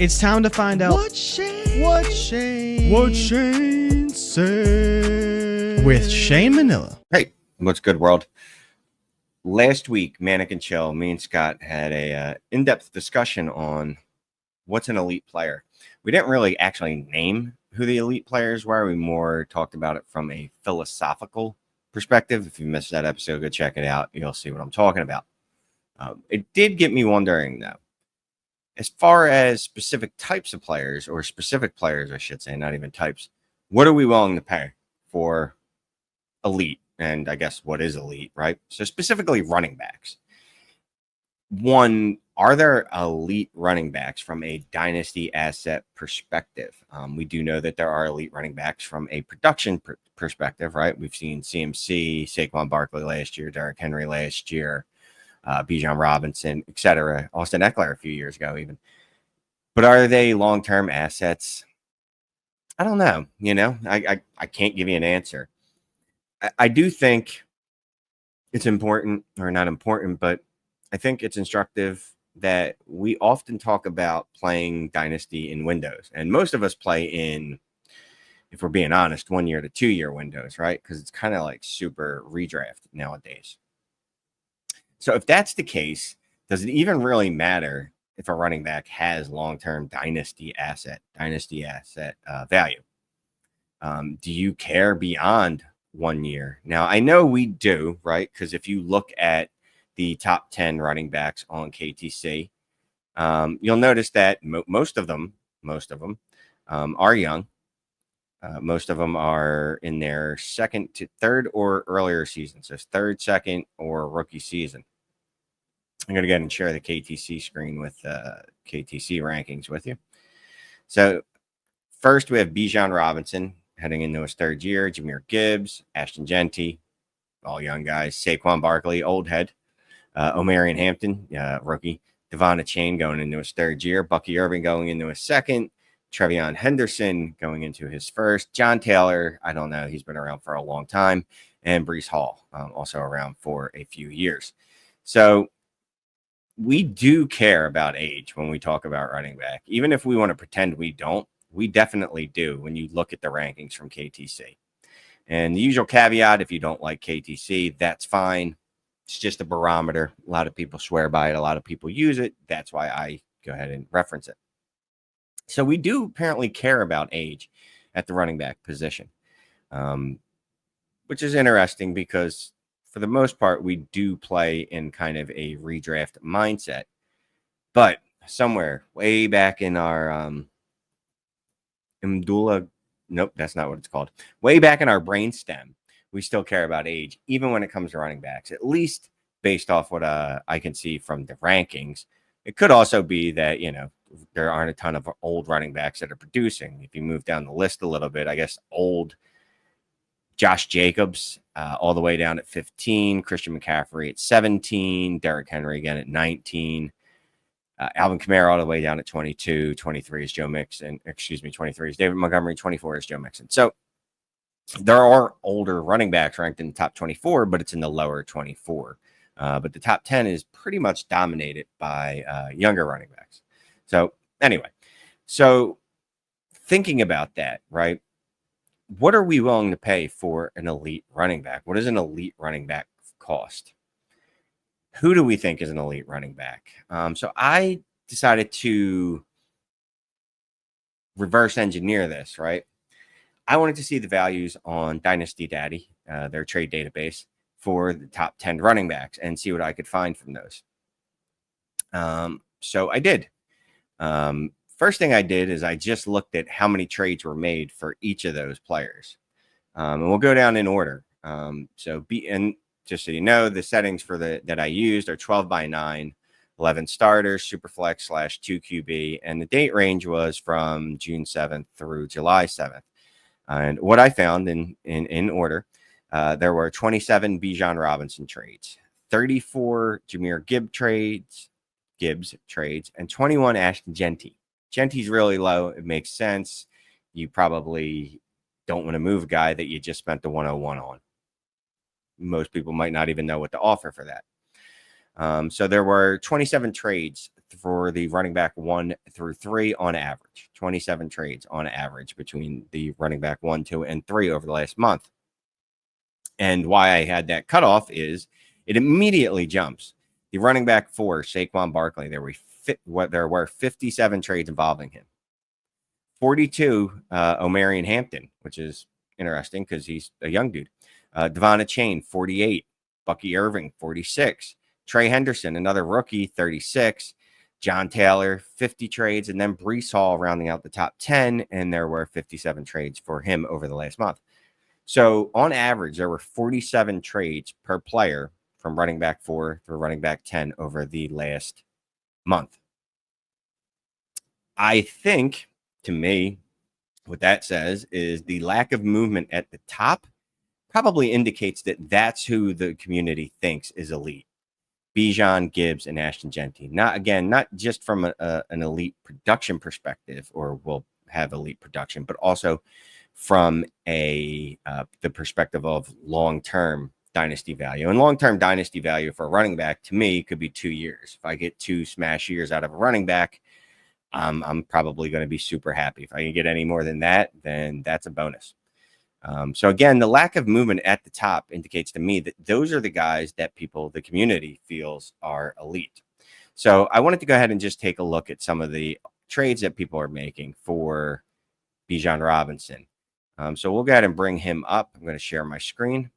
It's time to find out What Shane said with Shane Manila. Hey, what's good, world? Last week, Manic and Chill, me and Scott had a in-depth discussion on what's an elite player. We didn't really actually name who the elite players were. We more talked about it from a philosophical perspective. If you missed that episode, go check it out. You'll see what I'm talking about. It did get me wondering, though, as far as specific types of players, or specific players, I should say, not even types, what are we willing to pay for elite? And I guess what is elite, right? So specifically running backs. One, are there elite running backs from a dynasty asset perspective? We do know that there are elite running backs from a production perspective, right? We've seen CMC, Saquon Barkley last year, Derrick Henry last year, Bijan Robinson, etc. Austin Eckler a few years ago even. But are they long-term assets? I don't know. I can't give you an answer. I do think it's important, or not important, but I think it's instructive that we often talk about playing Dynasty in windows. And most of us play in, if we're being honest, 1 year to 2 year windows, right? Because it's kind of like super redraft nowadays. So if that's the case, does it even really matter if a running back has long-term dynasty asset value? Do you care beyond 1 year? Now, I know we do, right? Because if you look at the top 10 running backs on KTC, you'll notice that most of them are young. Most of them are in their second to third or earlier season. So third, second, or rookie season. I'm going to go ahead and share the KTC screen with KTC rankings with you. So first, we have Bijan Robinson heading into his third year. Jahmyr Gibbs, Ashton Jeanty, all young guys. Saquon Barkley, old head. Omarion Hampton, rookie. Devon Chain going into his third year. Bucky Irving going into his second. Trevion Henderson going into his first. John Taylor, I don't know. He's been around for a long time. And Breece Hall, also around for a few years. So we do care about age when we talk about running back. Even if we want to pretend we don't, we definitely do when you look at the rankings from KTC. And the usual caveat, if you don't like KTC, that's fine. It's just a barometer. A lot of people swear by it. A lot of people use it. That's why I go ahead and reference it. So we do apparently care about age at the running back position, which is interesting because for the most part, we do play in kind of a redraft mindset. But somewhere way back in our nope, that's not what it's called. Way back in our brainstem, we still care about age, even when it comes to running backs, at least based off what I can see from the rankings. It could also be that, there aren't a ton of old running backs that are producing. If you move down the list a little bit, I guess old Josh Jacobs all the way down at 15, Christian McCaffrey at 17, Derrick Henry again at 19, Alvin Kamara all the way down at 22, 23 is Joe Mixon, 23 is David Montgomery, 24 is Joe Mixon. So there are older running backs ranked in the top 24, but it's in the lower 24. But the top 10 is pretty much dominated by younger running backs. So anyway, thinking about that, right? What are we willing to pay for an elite running back? What does an elite running back cost? Who do we think is an elite running back? So I decided to reverse engineer this, right? I wanted to see the values on Dynasty Daddy, their trade database, for the top 10 running backs and see what I could find from those. So I did. First thing I did is I just looked at how many trades were made for each of those players. And we'll go down in order. And just so you know, the settings for that I used are 12x9, 11 starters, Superflex / 2 QB, and the date range was from June 7th through July 7th. And what I found in order, there were 27 Bijan Robinson trades, 34 Jahmyr Gibbs trades, and 21 Ashton Jeanty. Jeanty's really low. It makes sense. You probably don't want to move a guy that you just spent the 101 on. Most people might not even know what to offer for that. So there were 27 trades, for the running back 1 through 3 on average. 27 trades on average between the running back 1, 2, and 3 over the last month. And why I had that cutoff is it immediately jumps. The running back 4, Saquon Barkley, there were 57 trades involving him. 42, Omarion Hampton, which is interesting because he's a young dude. Devon Achane, 48. Bucky Irving, 46. Trey Henderson, another rookie, 36. John Taylor, 50 trades. And then Breece Hall rounding out the top 10. And there were 57 trades for him over the last month. So on average, there were 47 trades per player from running back 4 through running back 10 over the last month. I think, to me, what that says is the lack of movement at the top probably indicates that that's who the community thinks is elite. Bijan, Gibbs, and Ashton Jeanty. Not just from an elite production perspective, or will have elite production, but also from the perspective of long-term dynasty value. And long-term dynasty value for a running back, to me, could be 2 years. If I get 2 smash years out of a running back, I'm probably going to be super happy. If I can get any more than that, then that's a bonus. So again, the lack of movement at the top indicates to me that those are the guys that the community feels are elite. So I wanted to go ahead and just take a look at some of the trades that people are making for Bijan Robinson. So we'll go ahead and bring him up. I'm going to share my screen.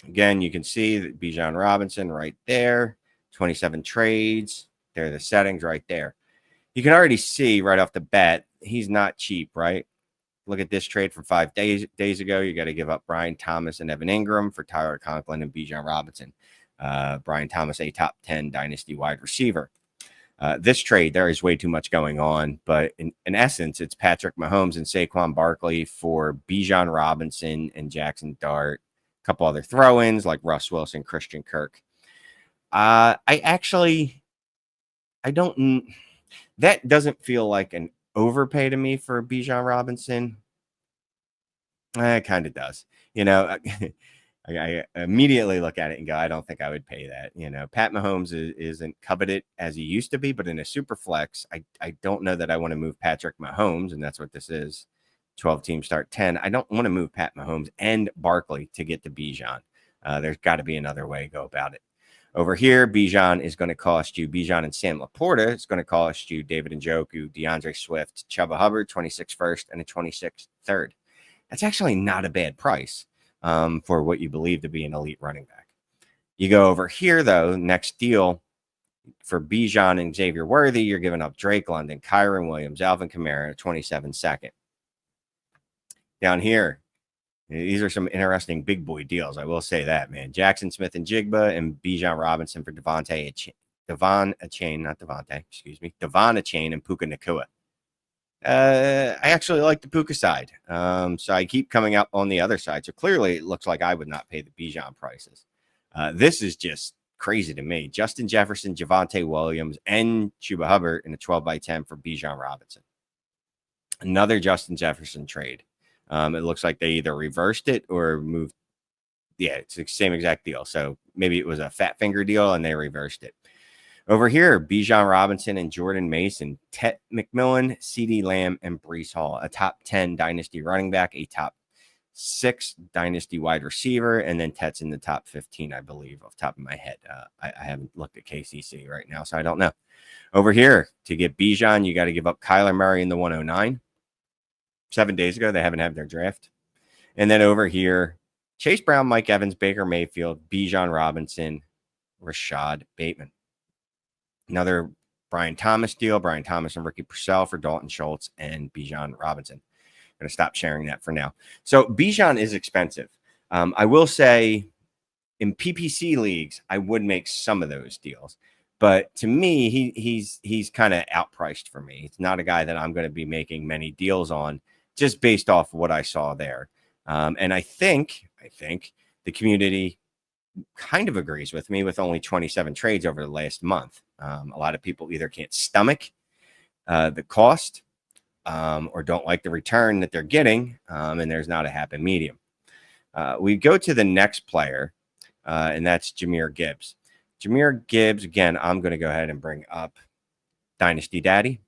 Again, you can see that Bijan Robinson right there, 27 trades. There are the settings right there. You can already see right off the bat, he's not cheap, right? Look at this trade from 5 days ago. You got to give up Brian Thomas and Evan Ingram for Tyler Conklin and Bijan Robinson. Brian Thomas, a top 10 dynasty wide receiver. This trade, there is way too much going on, but in essence, it's Patrick Mahomes and Saquon Barkley for Bijan Robinson and Jackson Dart. A couple other throw-ins like Russ Wilson, Christian Kirk. That doesn't feel like an overpay to me for Bijan Robinson. It kind of does. I immediately look at it and go, I don't think I would pay that. Pat Mahomes isn't coveted as he used to be, but in a super flex, I don't know that I want to move Patrick Mahomes, and that's what this is. 12 team start 10. I don't want to move Pat Mahomes and Barkley to get to Bijan. There's got to be another way to go about it. Over here, Bijan and Sam Laporta is going to cost you David Njoku, DeAndre Swift, Chuba Hubbard, 26 first, and a 26 third. That's actually not a bad price for what you believe to be an elite running back. You go over here, though, next deal for Bijan and Xavier Worthy, you're giving up Drake London, Kyron Williams, Alvin Kamara, 27 second. Down here, these are some interesting big boy deals. I will say that, man. Jackson Smith and Jigba and Bijan Robinson for Devon Achane and Puka Nacua. I actually like the Puka side. So I keep coming up on the other side. So clearly it looks like I would not pay the Bijan prices. This is just crazy to me. Justin Jefferson, Javonte Williams, and Chuba Hubbard in a 12x10 for Bijan Robinson. Another Justin Jefferson trade. It looks like they either reversed it or moved. Yeah, it's the same exact deal. So maybe it was a fat finger deal and they reversed it. Over here, Bijan Robinson and Jordan Mason, Tet McMillan, CeeDee Lamb, and Breece Hall, a top 10 dynasty running back, a top 6 dynasty wide receiver, and then Tet's in the top 15, I believe, off the top of my head. I haven't looked at KCC right now, so I don't know. Over here, to get Bijan, you got to give up Kyler Murray in the 109. 7 days ago, they haven't had their draft. And then over here, Chase Brown, Mike Evans, Baker Mayfield, Bijan Robinson, Rashad Bateman. Another Brian Thomas deal. Brian Thomas and Ricky Purcell for Dalton Schultz and Bijan Robinson. I'm going to stop sharing that for now. So Bijan is expensive. I will say in PPC leagues, I would make some of those deals. But to me, he's kind of outpriced for me. It's not a guy that I'm going to be making many deals on just based off what I saw there. And I think the community kind of agrees with me with only 27 trades over the last month. A lot of people either can't stomach the cost or don't like the return that they're getting, and there's not a happy medium. We go to the next player, and that's Jahmyr Gibbs. Jahmyr Gibbs, again, I'm going to go ahead and bring up Dynasty Daddy.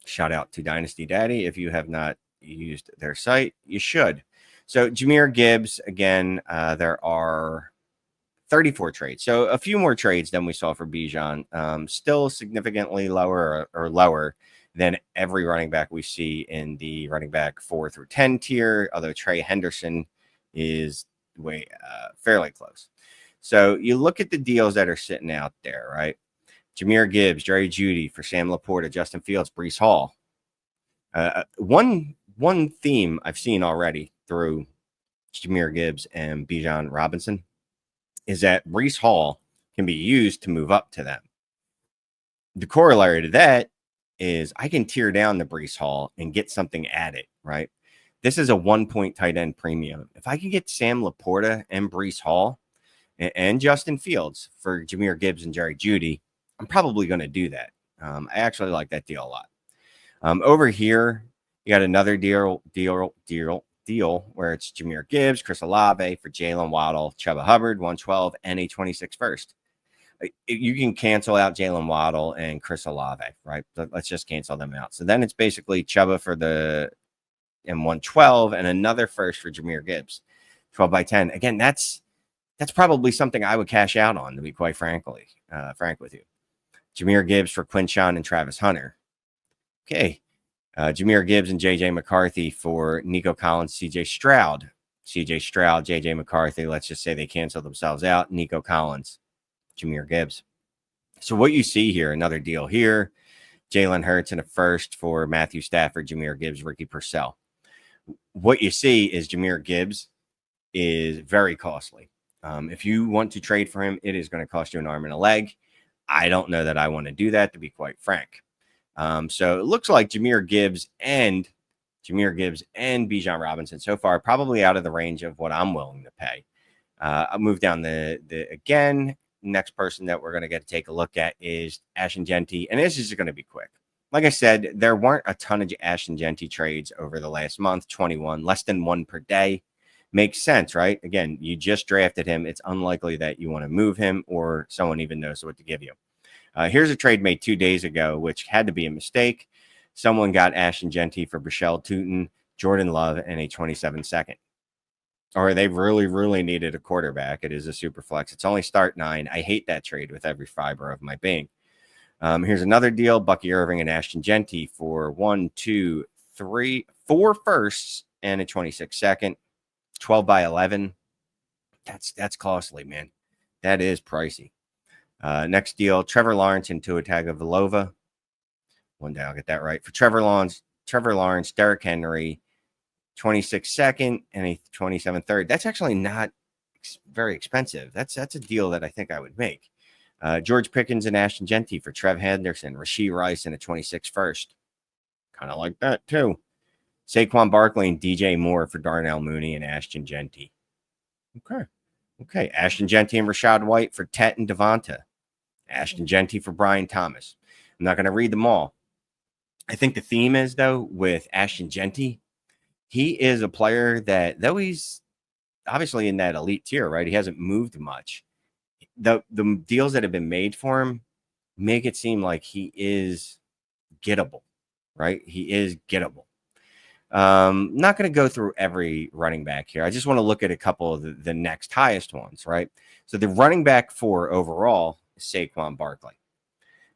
Shout out to Dynasty Daddy. If you have not used their site, you should. So Jahmyr Gibbs, again, there are 34 trades. So a few more trades than we saw for Bijan. Still significantly lower or lower than every running back we see in the running back 4 through 10 tier, although Trey Henderson is way fairly close. So you look at the deals that are sitting out there, right? Jahmyr Gibbs, Jerry Jeudy for Sam Laporta, Justin Fields, Breece Hall. One theme I've seen already through Jahmyr Gibbs and Bijan Robinson is that Breece Hall can be used to move up to them. The corollary to that is I can tear down the Breece Hall and get something at it, right? This is a 1-point tight end premium. If I can get Sam Laporta and Breece Hall and Justin Fields for Jahmyr Gibbs and Jerry Jeudy, I'm probably going to do that. I actually like that deal a lot. Over here, you got another deal where it's Jahmyr Gibbs, Chris Olave for Jalen Waddle, Chuba Hubbard, 112, and a 26 first. You can cancel out Jalen Waddle and Chris Olave, right? Let's just cancel them out. So then it's basically Chuba for the M112 and another first for Jahmyr Gibbs, 12 by 10. Again, that's probably something I would cash out on, to be quite frank with you. Jahmyr Gibbs for Quinshawn and Travis Hunter. Okay. Jahmyr Gibbs and JJ McCarthy for Nico Collins, CJ Stroud, JJ McCarthy. Let's just say they cancel themselves out. Nico Collins, Jahmyr Gibbs. So what you see here, another deal here, Jalen Hurts and a first for Matthew Stafford, Jahmyr Gibbs, Ricky Purcell. What you see is Jahmyr Gibbs is very costly. If you want to trade for him, it is going to cost you an arm and a leg. I don't know that I want to do that, to be quite frank. So it looks like Jahmyr Gibbs and Bijan Robinson so far probably out of the range of what I'm willing to pay. I'll move down again. Next person that we're going to get to take a look at is Ashton Jeanty, and this is going to be quick. Like I said, there weren't a ton of Ashton Jeanty trades over the last month, 21, less than one per day. Makes sense, right? Again, you just drafted him. It's unlikely that you want to move him or someone even knows what to give you. Here's a trade made 2 days ago, which had to be a mistake. Someone got Ashton Jeanty for Bichelle Tootin, Jordan Love, and a 27 second. Or they really, really needed a quarterback. It is a super flex. It's only start 9. I hate that trade with every fiber of my being. Here's another deal. Bucky Irving and Ashton Jeanty for 1, 2, 3, 4 firsts and a 26 second. 12 by 11. That's costly, man. That is pricey. Next deal, Trevor Lawrence and Tua Tagovailoa. One day I'll get that right. For Trevor Lawrence, Derrick Henry, 26 second and a 27 third. That's actually not very expensive. That's a deal that I think I would make. George Pickens and Ashton Jeanty for Trev Henderson, Rashee Rice, and a 26 first. Kind of like that too. Saquon Barkley and DJ Moore for Darnell Mooney and Ashton Jeanty. Okay. Ashton Jeanty and Rashad White for Tet and Devonta. Ashton Jeanty for Brian Thomas. I'm not going to read them all. I think the theme is, though, with Ashton Jeanty, he is a player that, though he's obviously in that elite tier, right? He hasn't moved much. The deals that have been made for him make it seem like he is gettable, right? He is gettable. Not going to go through every running back here. I just want to look at a couple of the next highest ones, right? So the running back 4 overall is Saquon Barkley.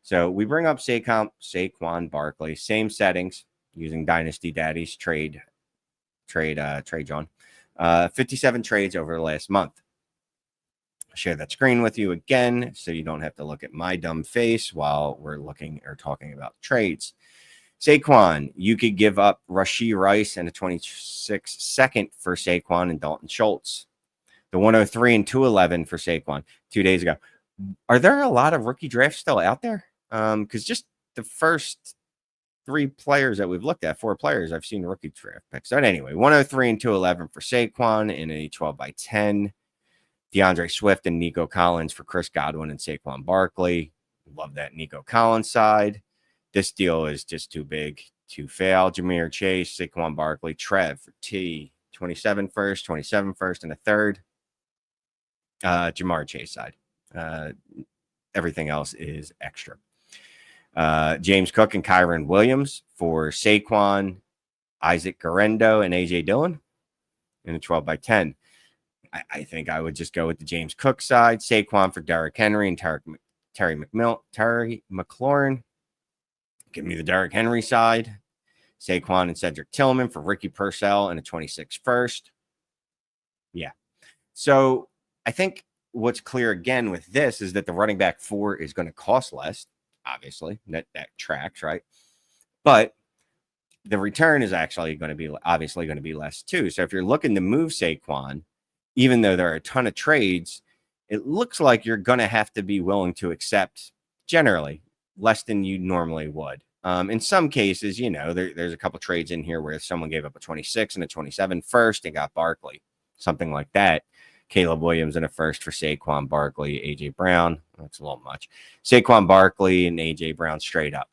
So we bring up Saquon Barkley, same settings using Dynasty Daddy's trade John. 57 trades over the last month. I'll share that screen with you again so you don't have to look at my dumb face while we're looking or talking about trades. Saquon, you could give up Rashee Rice and a 26 second for Saquon and Dalton Schultz. The 103 and 211 for Saquon 2 days ago. Are there a lot of rookie drafts still out there? Because just the first 3 players that we've looked at, 4 players, I've seen rookie draft picks. But anyway, 103 and 211 for Saquon in a 12 by 10. DeAndre Swift and Nico Collins for Chris Godwin and Saquon Barkley. Love that Nico Collins side. This deal is just too big to fail. Jameer Chase, Saquon Barkley, Trev for T, 27 first, 27 first, and a third. Jamar Chase side. Everything else is extra. James Cook and Kyron Williams for Saquon, Isaac Guerrero, and A.J. Dillon in a 12 by 10. I think I would just go with the James Cook side. Saquon for Derrick Henry and Terry McLaurin. Give me the Derrick Henry side. Saquon and Cedric Tillman for Ricky Purcell and a 26 first. Yeah. So I think what's clear again with this is that the running back 4 is going to cost less. Obviously, that tracks, right? But the return is actually going to be obviously going to be less too. So if you're looking to move Saquon, even though there are a ton of trades, it looks like you're going to have to be willing to accept generally less than you normally would. In some cases, there's a couple trades in here where someone gave up a 26 and a 27 first and got Barkley, something like that. Caleb Williams and a first for Saquon Barkley, A.J. Brown. That's a little much. Saquon Barkley and A.J. Brown straight up.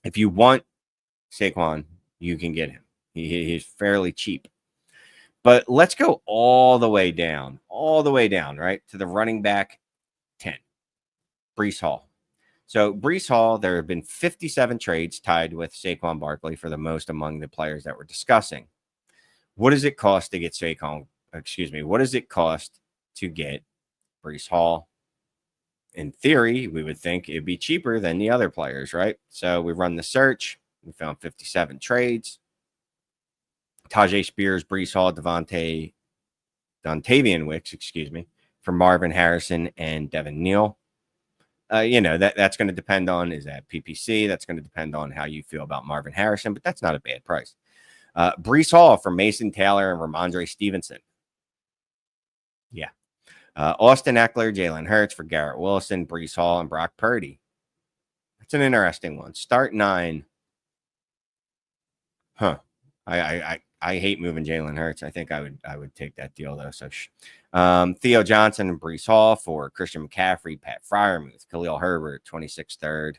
If you want Saquon, you can get him. He's fairly cheap. But let's go all the way down, right, to the running back 10, Breece Hall. So Breece Hall, there have been 57 trades tied with Saquon Barkley for the most among the players that we're discussing. What does it cost to get what does it cost to get Breece Hall? In theory, we would think it'd be cheaper than the other players, right? So we run the search. We found 57 trades. Tajay Spears, Breece Hall, Dontavian Wicks, for Marvin Harrison and Devin Neal. That's going to depend on, is that PPC? That's going to depend on how you feel about Marvin Harrison, but that's not a bad price. Breece Hall for Mason Taylor and Ramondre Stevenson. Yeah. Austin Eckler, Jalen Hurts for Garrett Wilson, Breece Hall, and Brock Purdy. That's an interesting one. Start 9. I hate moving Jalen Hurts. I think I would take that deal though. So Theo Johnson and Breece Hall for Christian McCaffrey, Pat Freiermuth, Khalil Herbert, 26 third.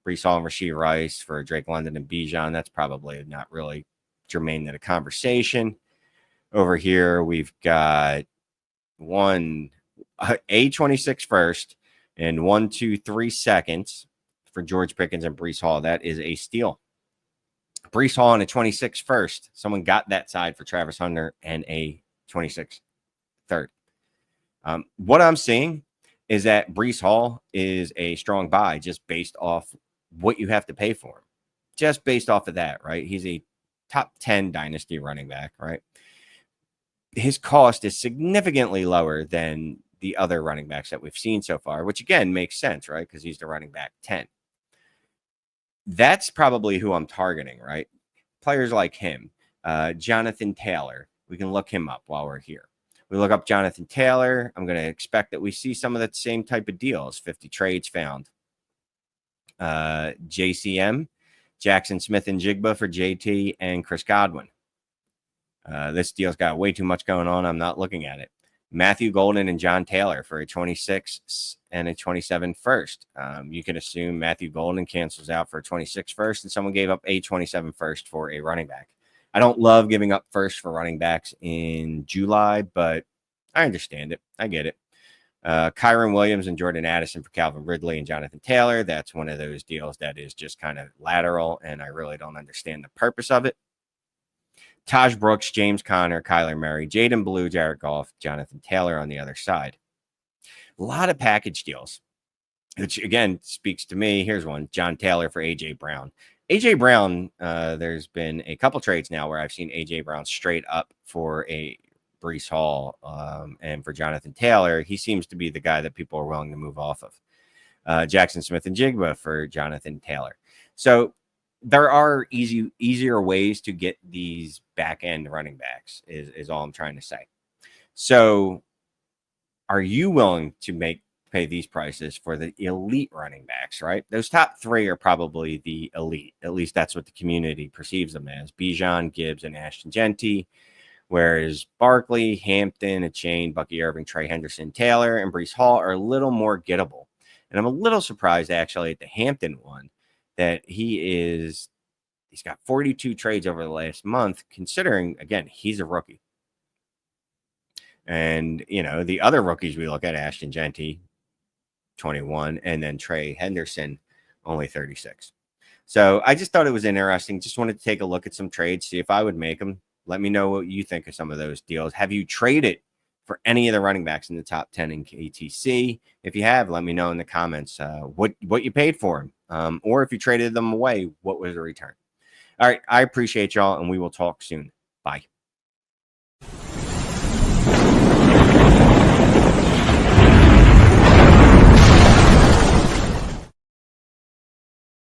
Breece Hall and Rashee Rice for Drake London and Bijan. That's probably not really germane to the conversation. Over here, we've got a 26 first and 1, 2, 3 seconds for George Pickens and Breece Hall. That is a steal. Breece Hall and a 26 first. Someone got that side for Travis Hunter and a 26 third. What I'm seeing is that Breece Hall is a strong buy just based off what you have to pay for him. Just based off of that, right? He's a top 10 dynasty running back, right? His cost is significantly lower than the other running backs that we've seen so far, which again makes sense, right? Because he's the running back 10. That's probably who I'm targeting, right? Players like him. Jonathan Taylor. We can look him up while we're here. We look up Jonathan Taylor. I'm going to expect that we see some of that same type of deals. 50 trades found. JCM, Jackson Smith and Jigba for JT and Chris Godwin. This deal's got way too much going on. I'm not looking at it. Matthew Golden and John Taylor for a 26 and a 27 first. You can assume Matthew Golden cancels out for a 26 first, and someone gave up a 27 first for a running back. I don't love giving up first for running backs in July, but I understand it. I get it. Kyron Williams and Jordan Addison for Calvin Ridley and Jonathan Taylor. That's one of those deals that is just kind of lateral, and I really don't understand the purpose of it. Taj Brooks, James Conner, Kyler Murray, Jaden Blue, Jared Goff, Jonathan Taylor on the other side. A lot of package deals, which again speaks to me. Here's one. John Taylor for A.J. Brown. A.J. Brown, there's been a couple trades now where I've seen A.J. Brown straight up for a Breece Hall and for Jonathan Taylor. He seems to be the guy that people are willing to move off of. Jackson Smith and Jigba for Jonathan Taylor. So there are easier ways to get these back end running backs is all I'm trying to say. So are you willing to pay these prices for the elite running backs, right? Those top 3 are probably the elite. At least that's what the community perceives them as. Bijan, Gibbs, and Ashton Jeanty. Whereas Barkley, Hampton, Achane, Bucky Irving, Trey Henderson, Taylor, and Breece Hall are a little more gettable. And I'm a little surprised actually at the Hampton one that he's got 42 trades over the last month, considering, again, he's a rookie. And, the other rookies we look at, Ashton Jeanty, 21, and then Trey Henderson only 36. So I just thought it was interesting. Just wanted to take a look at some trades, see if I would make them. Let me know what you think of some of those deals. Have you traded for any of the running backs in the top 10 in KTC? If you have, let me know in the comments what you paid for them. Or if you traded them away, what was the return? All right. I appreciate y'all, and we will talk soon. Bye.